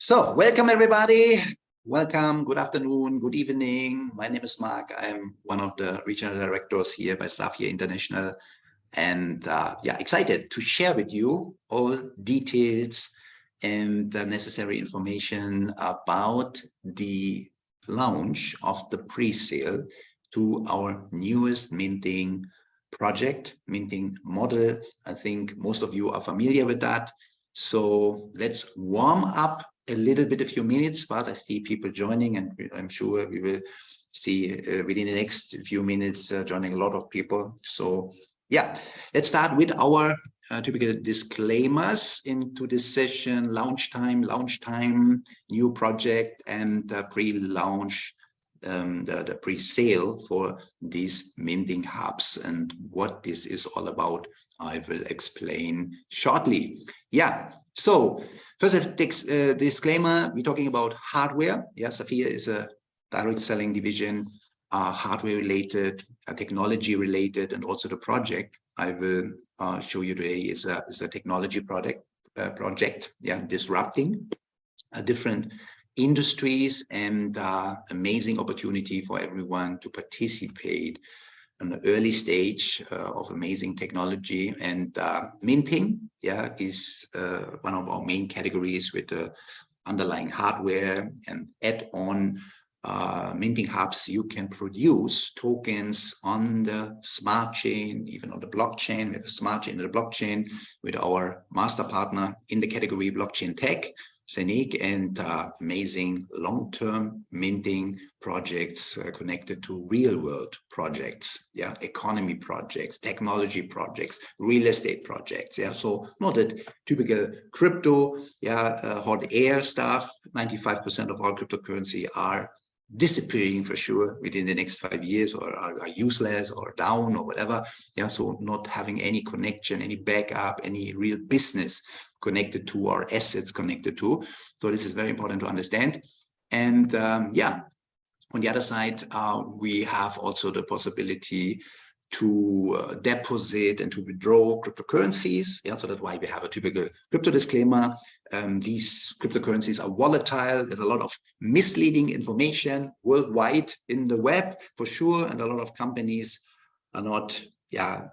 So, welcome everybody. Welcome, good afternoon, good evening. My name is Mark. I'm one of the regional directors here by Safir International. And excited to share with you all details and the necessary information about the launch of the pre-sale to our newest minting project, minting model. I think most of you are familiar with that. So let's warm up a little bit, a few minutes, but I see people joining, and I'm sure we will see within the next few minutes joining a lot of people. So yeah, let's start with our typical disclaimers into this session: launch time, new project, and pre-launch, the pre-sale for these minting hubs, and what this is all about I will explain shortly. Yeah, so first a disclaimer: we're talking about hardware. Yeah, Safir is a direct selling division, hardware related, technology related, and also the project I will show you today is a technology project, disrupting different industries, and amazing opportunity for everyone to participate in the early stage of amazing technology. And minting, is one of our main categories with the underlying hardware and add-on minting hubs. You can produce tokens on the smart chain, even on the blockchain. We have a smart chain and the blockchain with our master partner in the category blockchain tech, Safir-Zeniq, and amazing long-term minting projects connected to real-world projects, economy projects, technology projects, real estate projects. So not that typical crypto, hot air stuff. 95% of all cryptocurrency are disappearing for sure within the next 5 years, or are useless or down or whatever. So not having any connection, any backup, any real business connected to, our assets connected to. So this is very important to understand. And on the other side, we have also the possibility to deposit and to withdraw cryptocurrencies. So that's why we have a typical crypto disclaimer. These cryptocurrencies are volatile. There's a lot of misleading information worldwide in the web for sure, and a lot of companies are not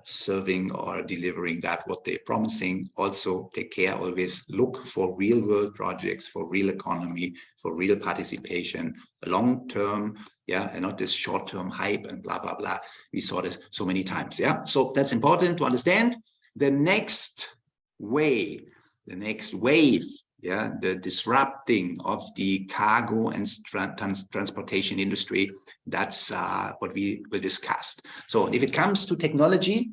serving or delivering that what they're promising. Also take care, always look for real world projects, for real economy, for real participation, long term, and not this short term hype and blah blah blah. We saw this so many times. So that's important to understand. The next wave, the disrupting of the cargo and transportation industry, that's what we will discuss. So if it comes to technology,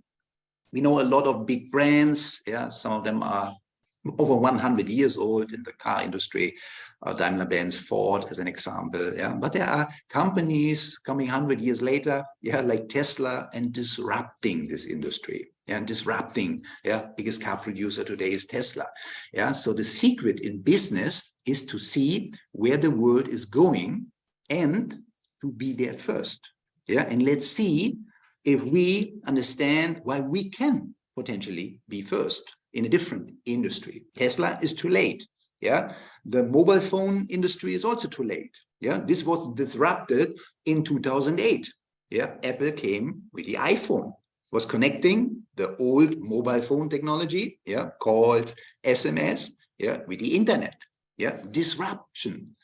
we know a lot of big brands. Some of them are over 100 years old in the car industry, Daimler-Benz, Ford as an example. But there are companies coming 100 years later, like Tesla, and disrupting this industry. And disrupting, biggest car producer today is Tesla. So the secret in business is to see where the world is going and to be there first. And let's see if we understand why we can potentially be first in a different industry. Tesla is too late. The mobile phone industry is also too late. This was disrupted in 2008. Apple came with the iPhone, was connecting the old mobile phone technology, called SMS, with the internet. Disruption.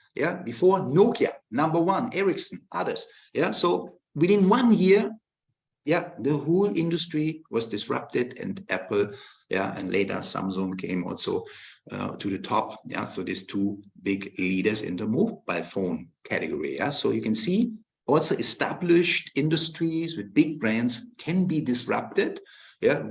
Before Nokia, number one, Ericsson, others. So within 1 year, the whole industry was disrupted, and Apple, and later Samsung came also to the top. So these two big leaders in the mobile phone category. So you can see also established industries with big brands can be disrupted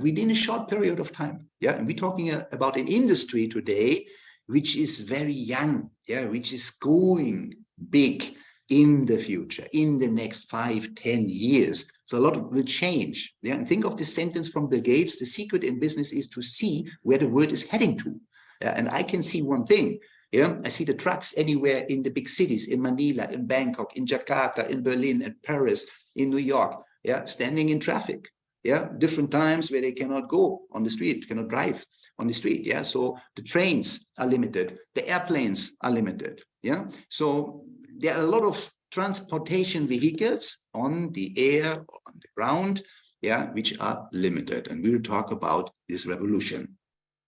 within a short period of time. And we're talking about an industry today which is very young, which is going big in the future, in the next 5-10 years. So a lot will change. And think of this sentence from Bill Gates: the secret in business is to see where the world is heading to. And I can see one thing. I see the trucks anywhere in the big cities, in Manila, in Bangkok, in Jakarta, in Berlin, in Paris, in New York, standing in traffic. Yeah, different times where they cannot go on the street, cannot drive on the street. Yeah, so the trains are limited, the airplanes are limited. Yeah, so there are a lot of transportation vehicles on the air, on the ground, yeah, which are limited. And we will talk about this revolution.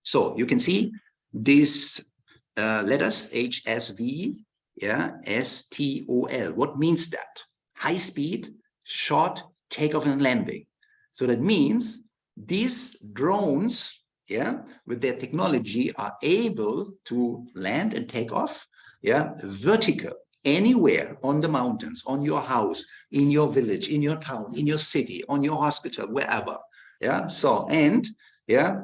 So you can see these letters HSV, yeah, STOL. What means that? High speed, short takeoff and landing. So that means these drones, yeah, with their technology are able to land and take off, yeah, vertical, anywhere on the mountains, on your house, in your village, in your town, in your city, on your hospital, wherever. Yeah, so, and yeah,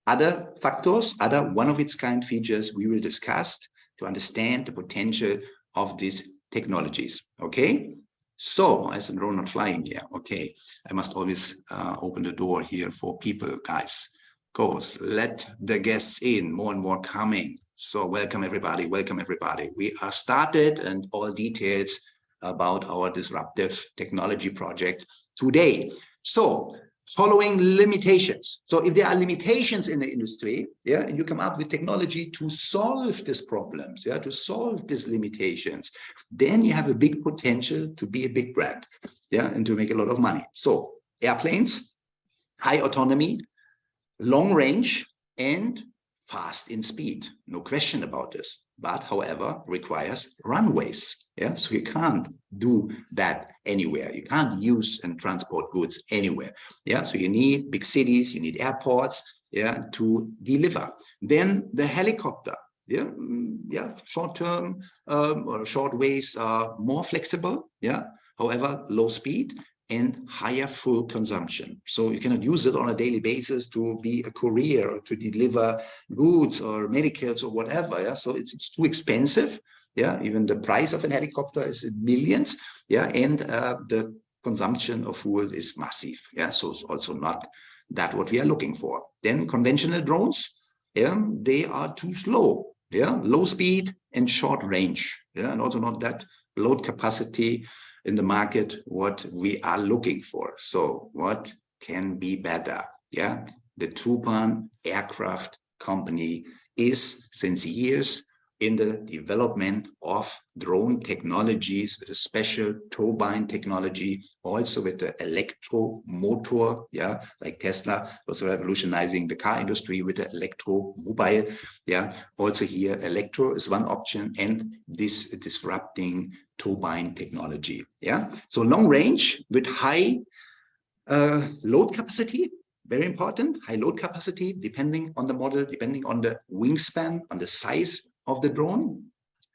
other factors, other one-of-its-kind features we will discuss to understand the potential of these technologies, okay? So, as a drone not flying here, okay, I must always open the door here for people, guys. Goes, let the guests in, more and more coming. So welcome everybody, welcome everybody. We are started and all details about our disruptive technology project today. So, following limitations. So if there are limitations in the industry, yeah, and you come up with technology to solve these problems, yeah, to solve these limitations, then you have a big potential to be a big brand, yeah, and to make a lot of money. So airplanes, high autonomy, long range, and fast in speed. No question about this. But however, requires runways. Yeah, so you can't do that anywhere. You can't use and transport goods anywhere. Yeah, so you need big cities, you need airports, yeah, to deliver. Then the helicopter, yeah, yeah, short term or short ways are more flexible. Yeah, however, low speed and higher fuel consumption. So you cannot use it on a daily basis to be a courier or to deliver goods or medicals or whatever. Yeah, so it's too expensive. Yeah, even the price of an helicopter is in millions. Yeah, and the consumption of fuel is massive. Yeah, so it's also not that what we are looking for. Then conventional drones, yeah, they are too slow. Yeah, low speed and short range. Yeah, and also not that load capacity in the market what we are looking for. So what can be better? Yeah, the Tupan aircraft company is since years in the development of drone technologies with a special turbine technology, also with the electro motor, yeah, like Tesla was revolutionizing the car industry with the electromobile, yeah. Also here, electro is one option, and this disrupting turbine technology, yeah. So long range with high load capacity, very important, high load capacity, depending on the model, depending on the wingspan, on the size of the drone.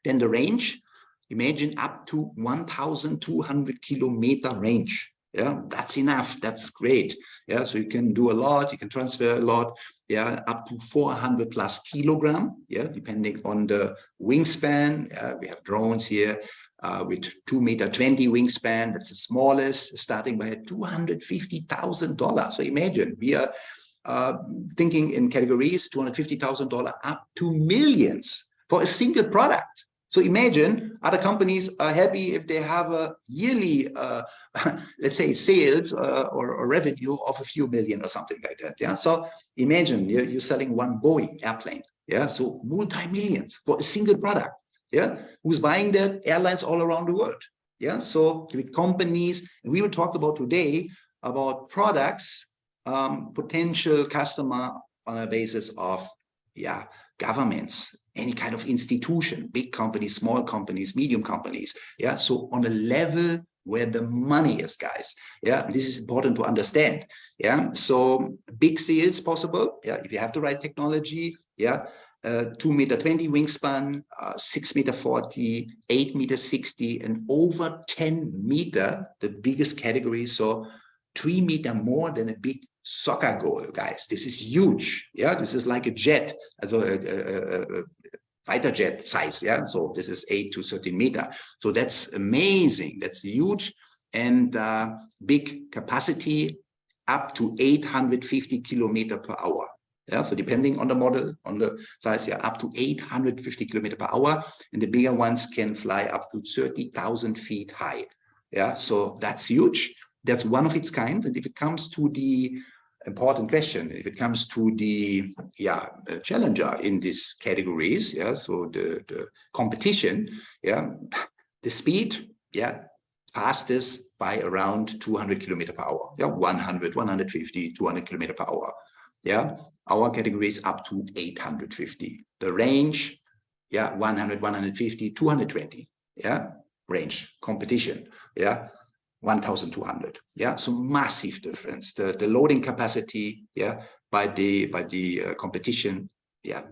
Then the range, imagine up to 1,200 kilometer range. Yeah, that's enough. That's great. Yeah, so you can do a lot, you can transfer a lot. Yeah, up to 400 plus kilogram. Yeah, depending on the wingspan. We have drones here with 2.20 meter wingspan. That's the smallest, starting by $250,000. So imagine we are thinking in categories $250,000 up to millions for a single product. So imagine other companies are happy if they have a yearly, let's say, sales or revenue of a few million or something like that. Yeah. So imagine you're selling one Boeing airplane. Yeah. So multi-millions for a single product. Yeah. Who's buying that? Airlines all around the world. Yeah. So with companies, and we will talk about today about products, potential customer on a basis of, yeah, governments, any kind of institution, big companies, small companies, medium companies. Yeah, so on a level where the money is, guys. Yeah, this is important to understand. Yeah, so big sales possible. Yeah, if you have the right technology. Yeah, 2.20 meter wingspan, 6.40 meter, 8.60 meter, and over 10 meter, the biggest category. So 3 meter more than a big soccer goal, guys. This is huge. Yeah, this is like a jet, also a fighter jet size. Yeah, so this is 8 to 13 meter. So that's amazing. That's huge, and big capacity up to 850 kilometer per hour. Yeah, so depending on the model, on the size, yeah, up to 850 kilometer per hour, and the bigger ones can fly up to 30,000 feet high. Yeah, so that's huge. That's one of its kind. And if it comes to the important question, if it comes to the challenger in these categories, so the competition, the speed, fastest by around 200 kilometer per hour, 100, 150, 200 kilometer per hour. Our category is up to 850. The range, 100, 150, 220, range competition, 1,200. So massive difference. The loading capacity, by the competition,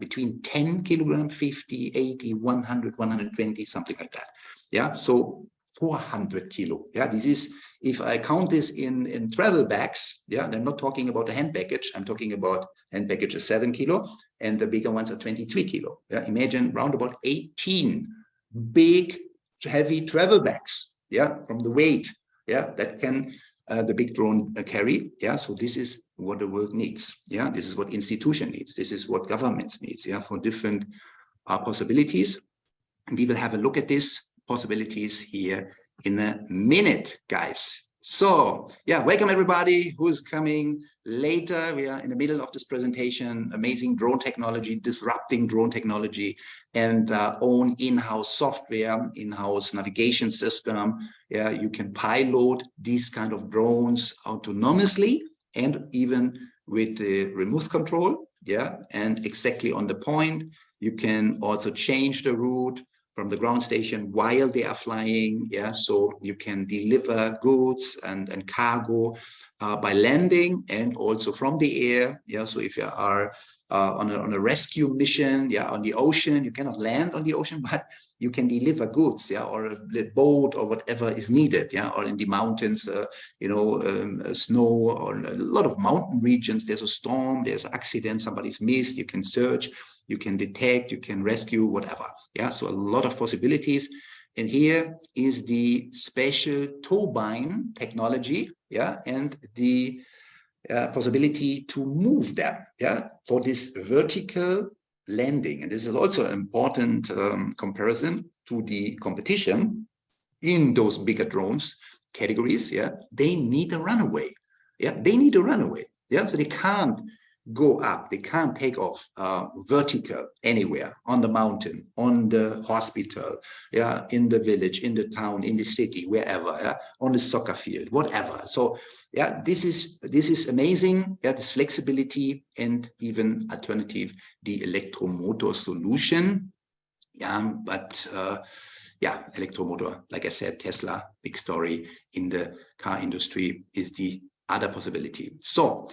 between 10 kilogram, 50, 80, 100, 120, something like that. So 400 kilo. This is, if I count this in travel bags, I'm not talking about a hand baggage. I'm talking about hand baggage is 7 kilo, and the bigger ones are 23 kilo. Imagine round about 18 big, heavy travel bags. From the weight. That can the big drone carry. So this is what the world needs. This is what institution needs. This is what governments needs. For different possibilities. We will have a look at these possibilities here in a minute, guys. So welcome everybody who's coming later. We are in the middle of this presentation. Amazing drone technology, disrupting drone technology, and own in-house software, in-house navigation system. You can pilot these kind of drones autonomously and even with the remote control. And exactly on the point. You can also change the route from the ground station while they are flying. So you can deliver goods and cargo by landing and also from the air. So if you are on a rescue mission, on the ocean, you cannot land on the ocean, but you can deliver goods, or a boat or whatever is needed, or in the mountains, snow, or a lot of mountain regions. There's a storm, there's an accident, somebody's missed. You can search, you can detect, you can rescue, whatever. So a lot of possibilities. And here is the special turbine technology, and the possibility to move them, for this vertical landing. And this is also an important comparison to the competition in those bigger drones categories. They need a runaway. They need a runaway. So they can't go up, they can't take off vertical anywhere, on the mountain, on the hospital, in the village, in the town, in the city, wherever, on the soccer field, whatever. So this is amazing. This flexibility, and even alternative, the electromotor solution. But electromotor, like I said, Tesla, big story in the car industry, is the other possibility. So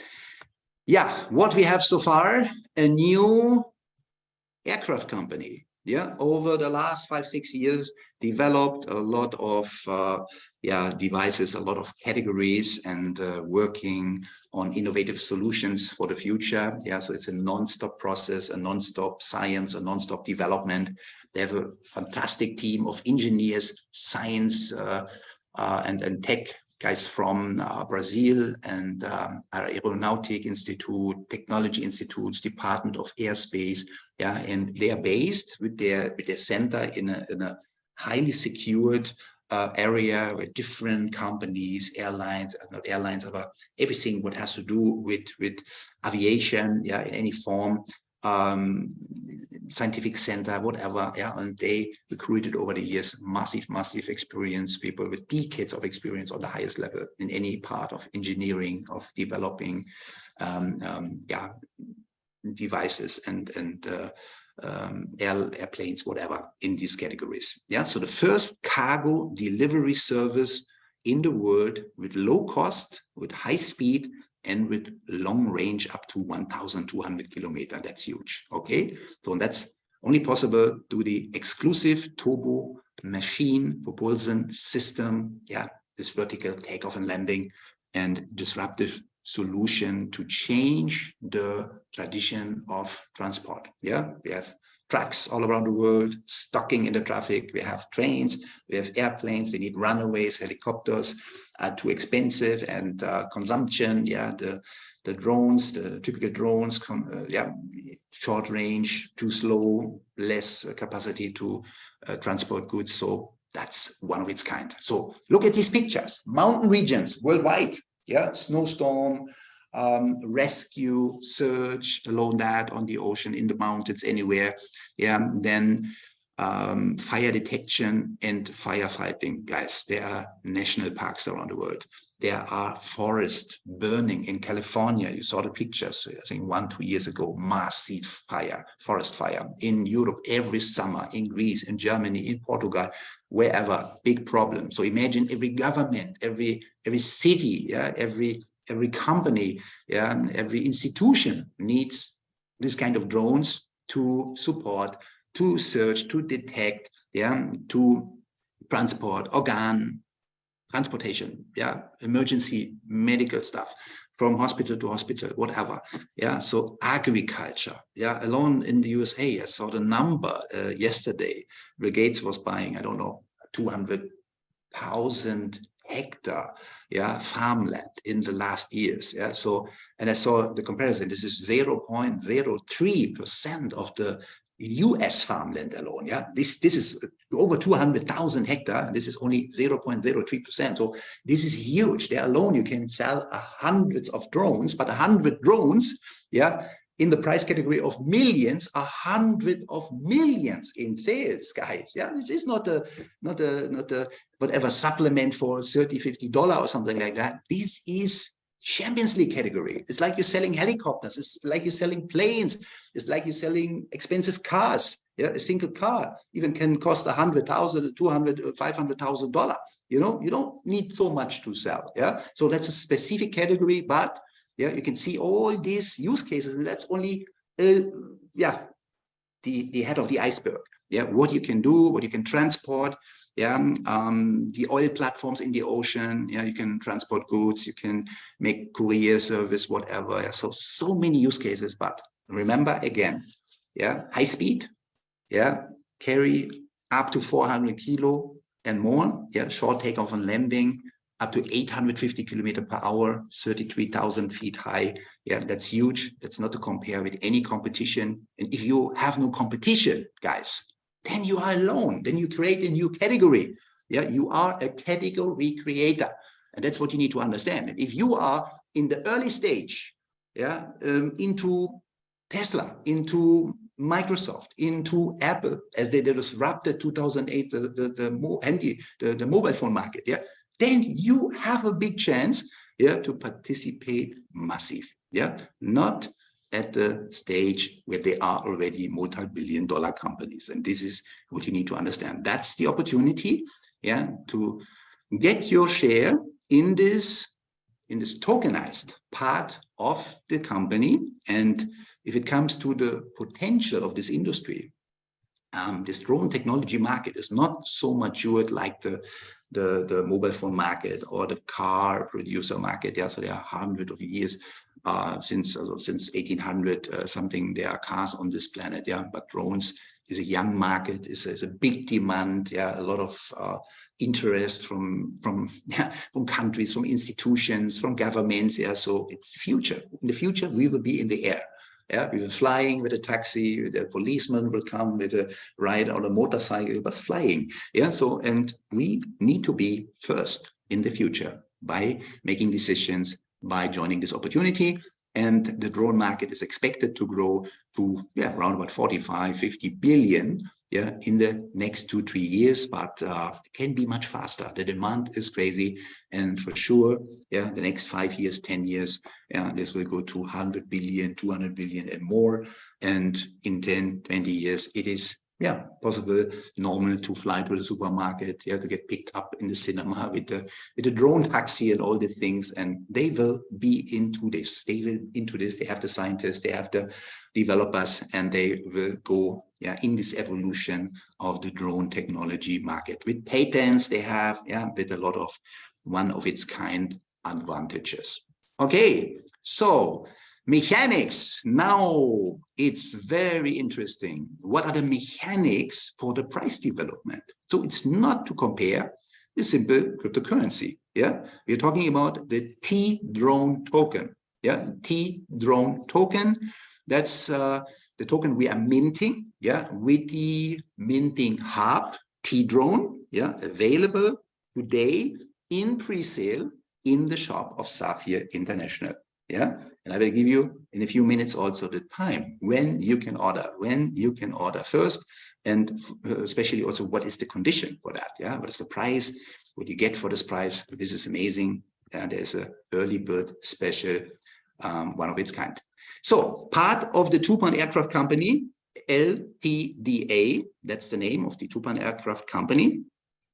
what we have so far, a new aircraft company, over the last 5-6 years, developed a lot of devices, a lot of categories, and working on innovative solutions for the future. So it's a non-stop process, a non-stop science, a non-stop development. They have a fantastic team of engineers, science, and tech guys from Brazil, and Aeronautic Institute, Technology Institute, Department of Airspace, and they are based with their center in a highly secured area where different companies, airlines, not airlines, but everything what has to do with aviation, in any form, scientific center, whatever, and they recruited over the years massive experience, people with decades of experience on the highest level in any part of engineering, of developing devices and airplanes, whatever, in these categories. So the first cargo delivery service in the world with low cost, with high speed, and with long range up to 1,200 kilometers. That's huge. Okay, so that's only possible through the exclusive turbo machine propulsion system. This vertical takeoff and landing, and disruptive solution to change the tradition of transport. We have trucks all around the world, stocking in the traffic. We have trains, we have airplanes, they need runaways, helicopters, too expensive, and consumption, the drones, the typical drones, short range, too slow, less capacity to transport goods. So that's one of its kind. So look at these pictures, mountain regions worldwide, yeah, snowstorm, rescue, search, alone that on the ocean, in the mountains, anywhere, yeah, then fire detection and firefighting, guys. There are national parks around the world. There are forests burning in California. You saw the pictures, I think 1-2 years ago, massive fire, forest fire. In Europe, every summer, in Greece, in Germany, in Portugal, wherever, big problem. So imagine every government, every city, yeah, every company, yeah, every institution needs this kind of drones to support, to search, to detect, yeah, to transport, organ transportation, yeah, emergency medical stuff from hospital to hospital, whatever, yeah. So agriculture, yeah, alone in the USA, I saw the number yesterday. Bill Gates was buying, I don't know, 200,000 hectare, yeah, farmland in the last years, yeah. So, and I saw the comparison. This is 0.03% of the US farmland alone, yeah. This is over 200,000 hectare, and this is only 0.03%. So this is huge. There alone, you can sell hundreds of drones, but 100 drones, yeah, in the price category of millions, 100 of millions in sales, guys. Yeah, this is not a whatever supplement for $30-50 or something like that. This is Champions League category. It's like you're selling helicopters. It's like you're selling planes. It's like you're selling expensive cars. Yeah, a single car even can cost $100,000, $200,000, $500,000. You know, you don't need so much to sell. Yeah, so that's a specific category, but yeah, you can see all these use cases, and that's only yeah, the head of the iceberg. Yeah, what you can do, what you can transport. Yeah, the oil platforms in the ocean. Yeah, you can transport goods, you can make courier service, whatever. Yeah, so many use cases. But remember again, yeah, high speed. Yeah, carry up to 400 kilo and more. Yeah, short takeoff and landing, up to 850 kilometers per hour, 33,000 feet high. Yeah, that's huge. That's not to compare with any competition. And if you have no competition, guys, then you are alone. Then you create a new category. Yeah, you are a category creator. And that's what you need to understand. And if you are in the early stage, yeah, into Tesla, into Microsoft, into Apple, as they disrupted 2008 the mobile phone market, yeah, then you have a big chance, yeah, to participate massive, yeah, not at the stage where they are already multi-billion-dollar companies. And this is what you need to understand. That's the opportunity, yeah, to get your share in this tokenized part of the company. And if it comes to the potential of this industry, this drone technology market is not so matured like the mobile phone market or the car producer market. Yeah, so there are hundreds of years since 1800 something. There are cars on this planet. Yeah, but drones is a young market. Is a big demand. Yeah, a lot of interest from countries, from institutions, from governments. Yeah, so it's future. In the future, we will be in the air. Yeah, we were flying with a taxi, the policeman will come with a ride on a motorcycle, but flying. Yeah, so, and we need to be first in the future by making decisions, by joining this opportunity. And the drone market is expected to grow to, yeah, around about 45-50 billion, yeah, in the next 2-3 years, but it can be much faster. The demand is crazy, and for sure, yeah, the next 5 years, 10 years, yeah, this will go to 100 billion, 200 billion and more. And in 10, 20 years, it is, yeah, possible, normal to fly to the supermarket, yeah, to get picked up in the cinema with the drone taxi and all the things. And they will be into this. They will into this. They have the scientists, they have the developers, and they will go, yeah, in this evolution of the drone technology market with patents they have, yeah, with a lot of one of its kind advantages. Okay, so mechanics. Now it's very interesting. What are the mechanics for the price development? So it's not to compare the simple cryptocurrency. Yeah, we're talking about the T-drone token. Yeah, T-drone token. That's the token we are minting. Yeah, with the minting hub T-drone, yeah, available today in pre-sale in the shop of Safir International. Yeah, and I will give you in a few minutes also the time when you can order first, and especially also what is the condition for that. Yeah, what is the price? What you get for this price? This is amazing. And there's a early bird special, one of its kind. So part of the Tupan Aircraft Company, LTDA, that's the name of the Tupan Aircraft Company.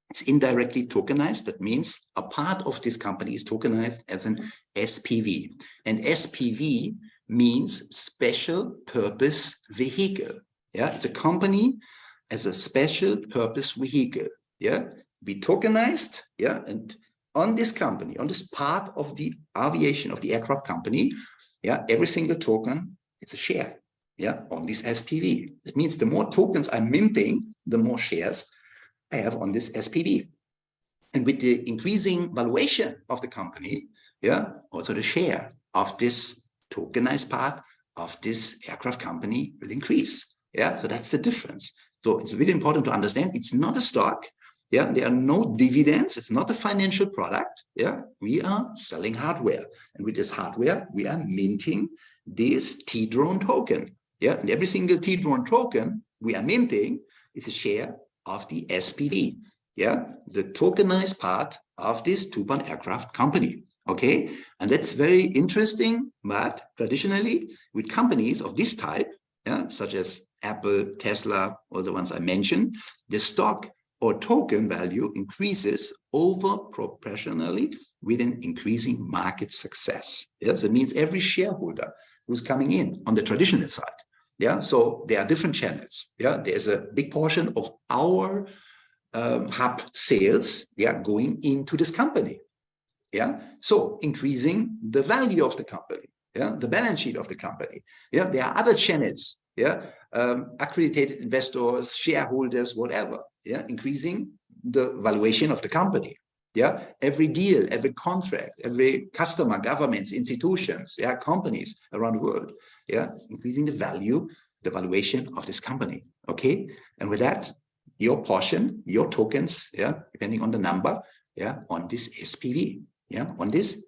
It's indirectly tokenized. That means a part of this company is tokenized as an SPV. And SPV means special purpose vehicle. Yeah, it's a company as a special purpose vehicle. Yeah, be tokenized. Yeah, and on this company, on this part of the aviation of the aircraft company, yeah, every single token, it's a share. Yeah, on this SPV. That means the more tokens I'm minting, the more shares I have on this SPV. And with the increasing valuation of the company, yeah, also the share of this tokenized part of this aircraft company will increase. Yeah, so that's the difference. So it's really important to understand it's not a stock. Yeah, there are no dividends. It's not a financial product. Yeah, we are selling hardware. And with this hardware, we are minting this T-drone token. Yeah, and every single T-drone token we are minting is a share of the SPV, yeah, the tokenized part of this Tupan Aircraft Company, okay? And that's very interesting, but traditionally with companies of this type, yeah, such as Apple, Tesla, all the ones I mentioned, the stock or token value increases over proportionally with an increasing market success. Yeah, so it means every shareholder who's coming in on the traditional side. Yeah, so there are different channels. Yeah, there's a big portion of our hub sales, yeah, going into this company. Yeah, so increasing the value of the company. Yeah, the balance sheet of the company. Yeah, there are other channels. Yeah, accredited investors, shareholders, whatever. Yeah, increasing the valuation of the company. Yeah, every deal, every contract, every customer, governments, institutions, yeah, companies around the world, yeah, increasing the value, the valuation of this company. Okay, and with that, your portion, your tokens, yeah, depending on the number, yeah, on this SPV, yeah, on this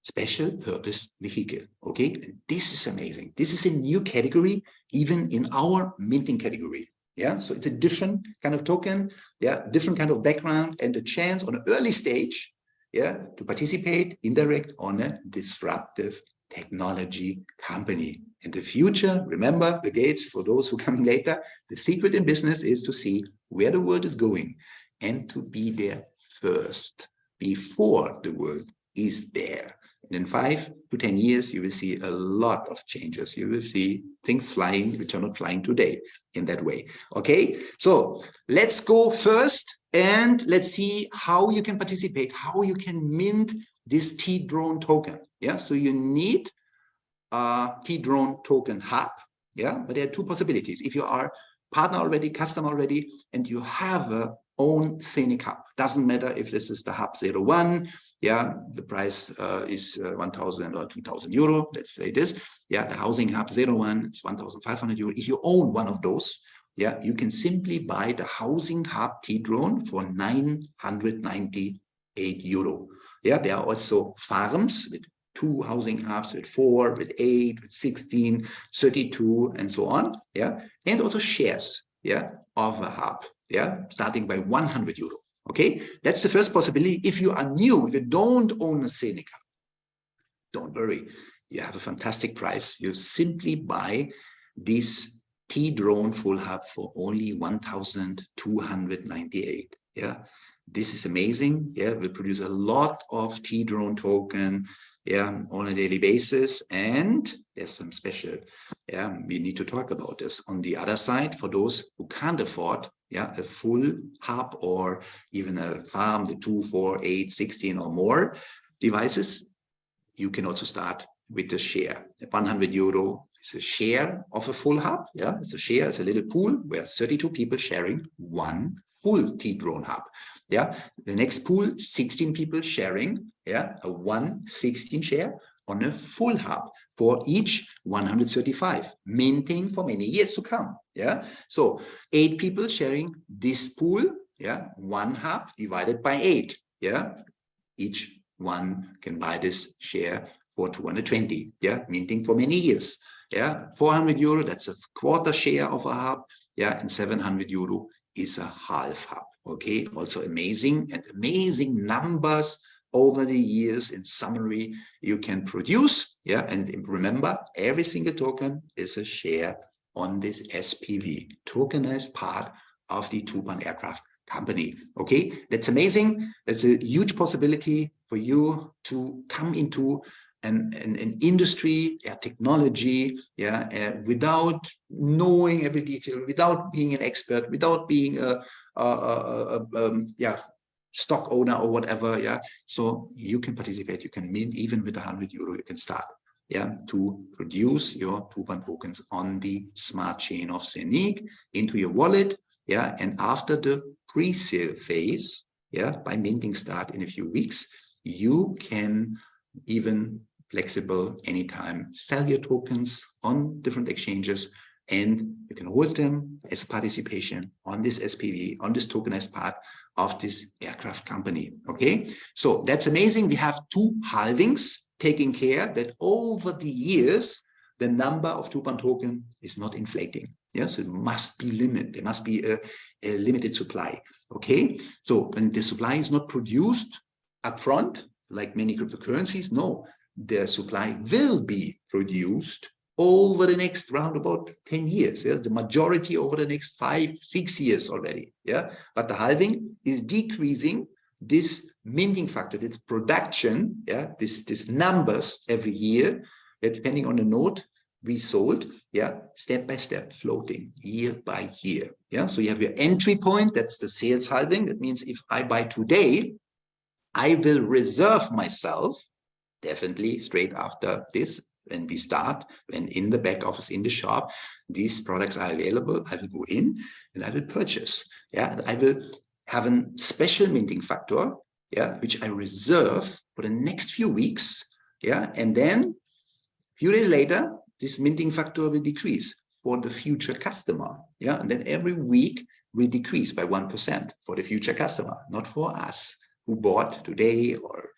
special purpose vehicle. Okay, and this is amazing. This is a new category, even in our minting category. Yeah, so it's a different kind of token, yeah, different kind of background, and a chance on an early stage, yeah, to participate indirect on a disruptive technology company. In the future, remember, the Gates, for those who are coming later, the secret in business is to see where the world is going and to be there first, before the world is there. And in 5 to 10 years, you will see a lot of changes. You will see things flying which are not flying today in that way. Okay, so let's go first and let's see how you can participate, how you can mint this T-drone token. Yeah, so you need a T-drone token hub. Yeah, but there are two possibilities. If you are partner already, customer already, and you have a own Zeniq hub. Doesn't matter if this is the hub 01, yeah, the price is 1,000 or 2,000 euro, let's say this. Yeah, the housing hub 01 is 1,500 euro. If you own one of those, yeah, you can simply buy the housing hub T-drone for 998 euro. Yeah, there are also farms with 2 housing hubs, with 4, with 8, with 16, 32, and so on. Yeah, and also shares, yeah, of a hub. Yeah, starting by 100 euro. Okay, that's the first possibility. If you are new, if you don't own a Zeniq hub, don't worry. You have a fantastic price. You simply buy this T-drone full hub for only 1,298. Yeah, this is amazing. Yeah, we produce a lot of T-drone token, yeah, on a daily basis, and there's some special, yeah, we need to talk about this. On the other side, for those who can't afford, yeah, a full hub or even a farm, the 2, 4, 8, 16 or more devices, you can also start with the share. 100 euro is a share of a full hub. Yeah, it's a share, it's a little pool where 32 people sharing one full T-drone hub. Yeah, the next pool, 16 people sharing, yeah, a 1/16 share on a full hub for each 135, minting for many years to come. Yeah, so 8 people sharing this pool Yeah, one hub divided by 8. Yeah, each one can buy this share for 220. Yeah, minting for many years. Yeah, 400 euro, that's a quarter share of a hub. Yeah, and 700 euro is a half hub. Okay, also amazing and amazing numbers over the years. In summary, you can produce. Yeah, and remember, every single token is a share on this SPV, tokenized part of the Tupan aircraft company. Okay, that's amazing. That's a huge possibility for you to come into an industry, technology, without knowing every detail, without being an expert, without being a stock owner or whatever. Yeah, so you can participate. You can mint even with 100 euro. You can start. Yeah, to produce your Tupan tokens on the smart chain of Zeniq into your wallet. Yeah, and after the pre-sale phase, by minting start in a few weeks, you can even flexible anytime sell your tokens on different exchanges, and you can hold them as participation on this SPV, on this tokenized part of this aircraft company. Okay, so that's amazing. We have 2 halvings, taking care that over the years the number of Tupan token is not inflating. Yes, it must be limited. There must be a limited supply. Okay, so when the supply is not produced upfront, like many cryptocurrencies, no, the supply will be produced over the next round about 10 years. Yeah, the majority over the next 5-6 years already. Yeah, but the halving is decreasing this minting factor, this production, this numbers every year, depending on the node we sold, step by step, floating year by year. Yeah, so you have your entry point, that's the sales halving. That means if I buy today, I will reserve myself definitely straight after this, when we start, when in the back office, in the shop, these products are available, I will go in and I will purchase. Yeah, I will have a special minting factor, which I reserve for the next few weeks. Yeah, and then a few days later, this minting factor will decrease for the future customer. Yeah, and then every week will decrease by 1% for the future customer, not for us who bought today or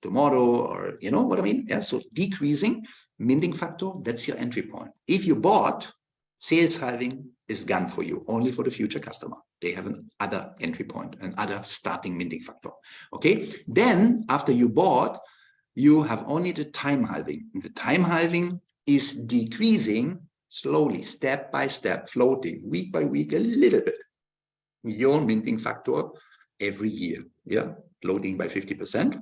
tomorrow, or you know what I mean? Yeah, so decreasing minting factor, that's your entry point. If you bought, sales halving is gone for you, only for the future customer. They have another entry point, another starting minting factor. Okay, then after you bought, you have only the time halving. And the time halving is decreasing slowly, step by step, floating week by week, a little bit. Your minting factor every year, floating by 50%.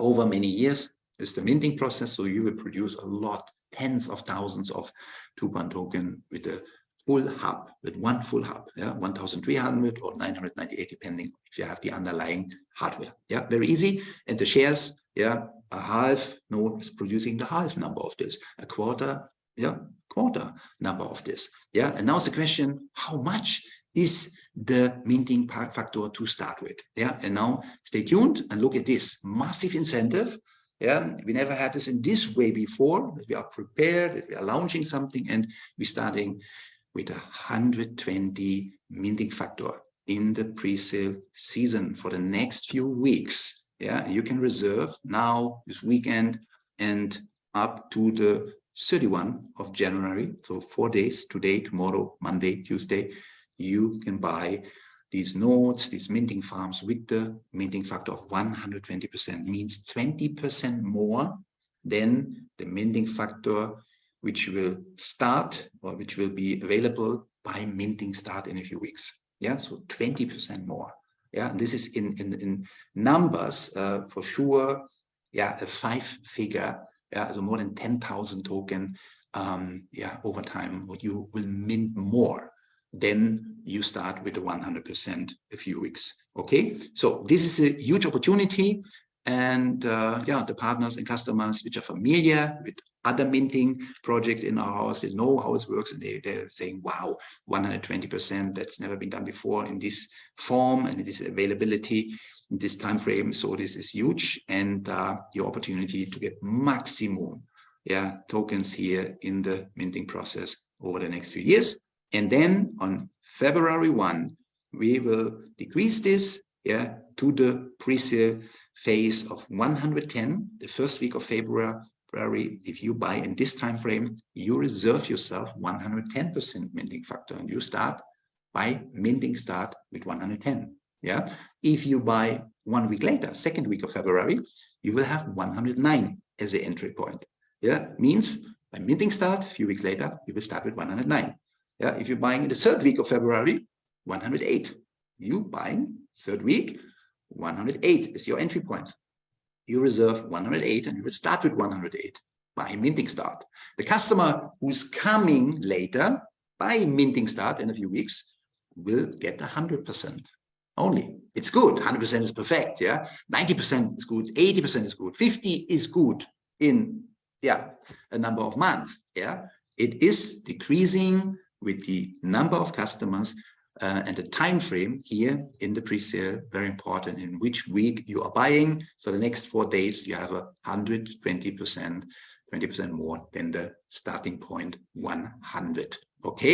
Over many years is the minting process, so you will produce a lot, tens of thousands of Tupan token with a full hub, with one full hub, 1,300 or 998, depending if you have the underlying hardware. Yeah, very easy. And the shares, a half node is producing the half number of this, a quarter, quarter number of this. Yeah, and now the question, how much is the minting factor to start with? Yeah, and now stay tuned and look at this massive incentive. Yeah, we never had this in this way before. We are prepared, we are launching something, and we're starting with 120 minting factor in the pre-sale season for the next few weeks. Yeah, you can reserve now this weekend and up to the 31st of January. So 4 days, today, tomorrow, Monday, Tuesday, you can buy these nodes, these minting farms with the minting factor of 120%, means 20% more than the minting factor which will start or which will be available by minting start in a few weeks. Yeah, so 20% more. Yeah, and this is in numbers for sure. Yeah, a 5-figure. Yeah, so more than 10,000 token. Over time, what you will mint more. Then you start with the 100% a few weeks. Okay, so this is a huge opportunity, and the partners and customers which are familiar with other minting projects in our house, they know how it works, and they're saying, wow, 120%, that's never been done before in this form and this availability in this time frame. So this is huge, and your opportunity to get maximum tokens here in the minting process over the next few years. And then on February 1, we will decrease this, yeah, to the pre-sale phase of 110, the first week of February. If you buy in this time frame, you reserve yourself 110% minting factor, and you start by minting start with 110. Yeah. If you buy 1 week later, second week of February, you will have 109 as the entry point. Yeah. Means by minting start, a few weeks later, you will start with 109. Yeah. If you're buying in the third week of February, 108. You buying third week, 108 is your entry point. You reserve 108 and you will start with 108 by minting start. The customer who's coming later by minting start in a few weeks will get 100% only. It's good. 100% is perfect. Yeah. 90% is good. 80% is good. 50 is good in, yeah, a number of months. Yeah. It is decreasing with the number of customers and the time frame here in the pre-sale, very important in which week you are buying. So the next 4 days, you have 120%, 20% more than the starting point 100. Okay.